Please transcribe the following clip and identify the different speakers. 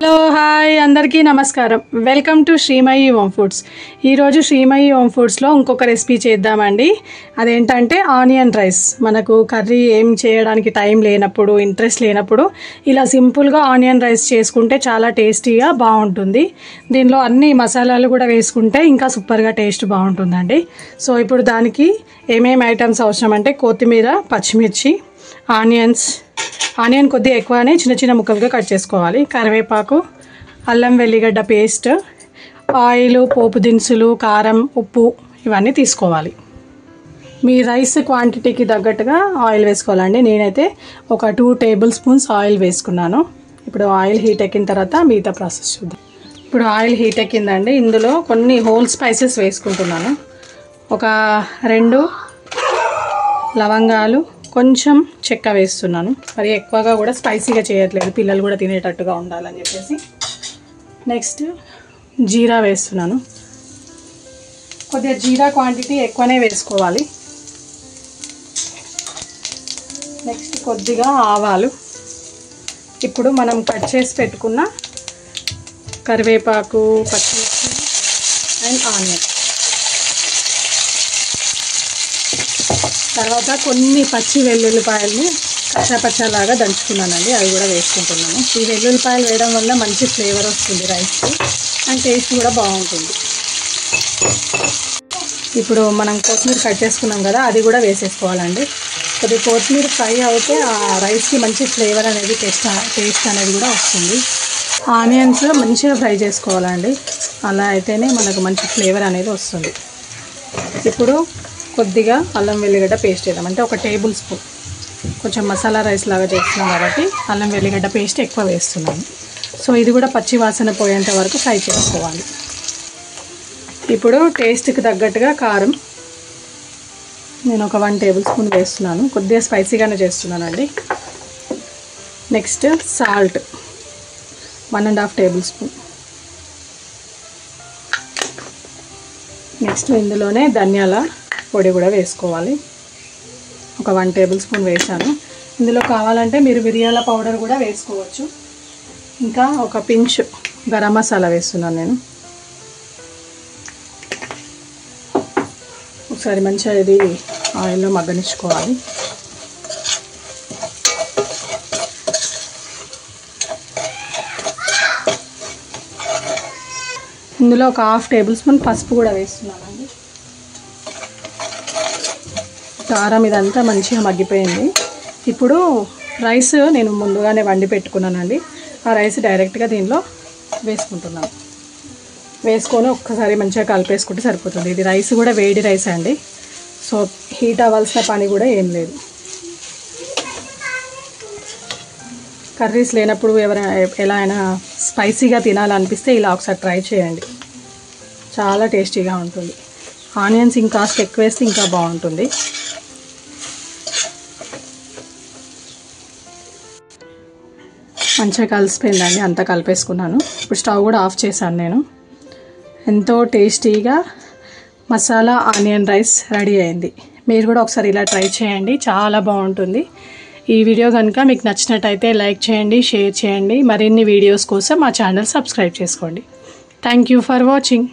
Speaker 1: Hello hi అందరికీ నమస్కారం. Welcome to Srimayi home foods. ఈరోజు శ్రీమయి హోమ్ ఫుడ్స్లో ఇంకొక రెసిపీ చేద్దామండి. అదేంటంటే ఆనియన్ రైస్. మనకు కర్రీ ఏం చేయడానికి టైం లేనప్పుడు, ఇంట్రెస్ట్ లేనప్పుడు ఇలా సింపుల్గా ఆనియన్ రైస్ చేసుకుంటే చాలా టేస్టీగా బాగుంటుంది. దీనిలో అన్ని మసాలాలు కూడా వేసుకుంటే ఇంకా సూపర్గా టేస్ట్ బాగుంటుందండి. సో ఇప్పుడు దానికి ఏమేమి ఐటమ్స్ అవసరం అంటే కొత్తిమీర, పచ్చిమిర్చి, ఆనియన్ కొద్దిగా ఎక్కువనే చిన్న చిన్న ముక్కలుగా కట్ చేసుకోవాలి, కరివేపాకు, అల్లం వెల్లిగడ్డ పేస్ట్, ఆయిల్, పోపు దినుసులు, కారం, ఉప్పు ఇవన్నీ తీసుకోవాలి. మీ రైస్ క్వాంటిటీకి తగ్గట్టుగా ఆయిల్ వేసుకోవాలండి. నేనైతే ఒక 2 టేబుల్ స్పూన్స్ ఆయిల్ వేసుకున్నాను. ఇప్పుడు ఆయిల్ హీట్ ఎక్కిన తర్వాత మిగతా ప్రాసెస్ చూద్దాం. ఇప్పుడు ఆయిల్ హీట్ ఎక్కిందండి. ఇందులో కొన్ని హోల్ స్పైసెస్ వేసుకుంటున్నాను. ఒక 2 లవంగాలు, కొంచెం చెక్క వేస్తున్నాను. మరి ఎక్కువగా కూడా స్పైసీగా చేయట్లేదు, పిల్లలు కూడా తినేటట్టుగా ఉండాలని చెప్పేసి. నెక్స్ట్ జీరా వేస్తున్నాను. కొద్దిగా జీరా క్వాంటిటీ ఎక్కువనే వేసుకోవాలి. నెక్స్ట్ కొద్దిగా ఆవాలు. ఇప్పుడు మనం కట్ చేసి పెట్టుకున్న కరివేపాకు, పచ్చిమిర్చి అండ్ ఆనియన్, తర్వాత కొన్ని పచ్చి వెల్లుల్లిపాయలు పచ్చలాగా దంచుకున్నానండి, అవి కూడా వేసుకుంటున్నాను. ఈ వెల్లుల్లిపాయలు వేయడం వల్ల మంచి ఫ్లేవర్ వస్తుంది రైస్కి అండ్ టేస్ట్ కూడా బాగుంటుంది. ఇప్పుడు మనం కొత్తిమీర కట్ చేసుకున్నాం కదా, అది కూడా వేసేసుకోవాలండి. కొద్దిగా కొత్తిమీర ఫ్రై అవుతే ఆ రైస్కి మంచి ఫ్లేవర్ అనేది టేస్ట్ అనేది కూడా వస్తుంది. ఆనియన్స్ మంచిగా ఫ్రై చేసుకోవాలండి, అలా అయితేనే మనకు మంచి ఫ్లేవర్ అనేది వస్తుంది. ఇప్పుడు కొద్దిగా అల్లం వెల్లిగడ్డ పేస్ట్ వేద్దాం. అంటే ఒక టేబుల్ స్పూన్, కొంచెం మసాలా రైస్ లాగా చేస్తున్నాం కాబట్టి అల్లం వెల్లిగడ్డ పేస్ట్ ఎక్కువ వేస్తున్నాను. సో ఇది కూడా పచ్చి వాసన పోయేంత వరకు ఫ్రై చేసుకోవాలి. ఇప్పుడు టేస్ట్కి తగ్గట్టుగా కారం నేను ఒక 1 టేబుల్ స్పూన్ వేస్తున్నాను. కొద్దిగా స్పైసీగానే చేస్తున్నానండి. Next salt 1.5 table spoon. Next ఇందులోనే ధనియాల పొడి కూడా వేసుకోవాలి. ఒక 1 టేబుల్ స్పూన్ వేసాను. ఇందులో కావాలంటే మీరు మిరియాల పౌడర్ కూడా వేసుకోవచ్చు. ఇంకా ఒక పించ్ గరం మసాలా వేస్తున్నాను నేను. ఒకసారి మంచిగా ఇది ఆయిల్లో మగ్గనిచ్చుకోవాలి. ఇందులో ఒక 1/2 టేబుల్ స్పూన్ పసుపు కూడా వేస్తున్నానండి. కారం ఇదంతా మంచిగా మగ్గిపోయింది. ఇప్పుడు రైస్ నేను ముందుగానే వండి పెట్టుకున్నానండి. ఆ రైస్ డైరెక్ట్గా దీనిలో వేసుకుంటున్నాను. వేసుకొని ఒక్కసారి మంచిగా కలిపేసుకుంటే సరిపోతుంది. ఇది రైస్ కూడా వేడి రైస్ అండి, సో హీట్ అవ్వాల్సిన పని కూడా ఏం లేదు. కర్రీస్ లేనప్పుడు ఎలా అయినా స్పైసీగా తినాలనిపిస్తే ఇలా ఒకసారి ట్రై చేయండి, చాలా టేస్టీగా ఉంటుంది. ఆనియన్స్ ఇంకాస్త ఎక్కువ వేస్తే ఇంకా బాగుంటుంది. మంచిగా కలిసిపోయిందండి, అంతా కలిపేసుకున్నాను. ఇప్పుడు స్టవ్ కూడా ఆఫ్ చేశాను నేను. ఎంతో టేస్టీగా మసాలా ఆనియన్ రైస్ రెడీ అయింది. మీరు కూడా ఒకసారి ఇలా ట్రై చేయండి, చాలా బాగుంటుంది. ఈ వీడియో కనుక మీకు నచ్చినట్టయితే లైక్ చేయండి, షేర్ చేయండి. మరిన్ని వీడియోస్ కోసం మా ఛానల్ సబ్స్క్రైబ్ చేసుకోండి. Thank you for watching.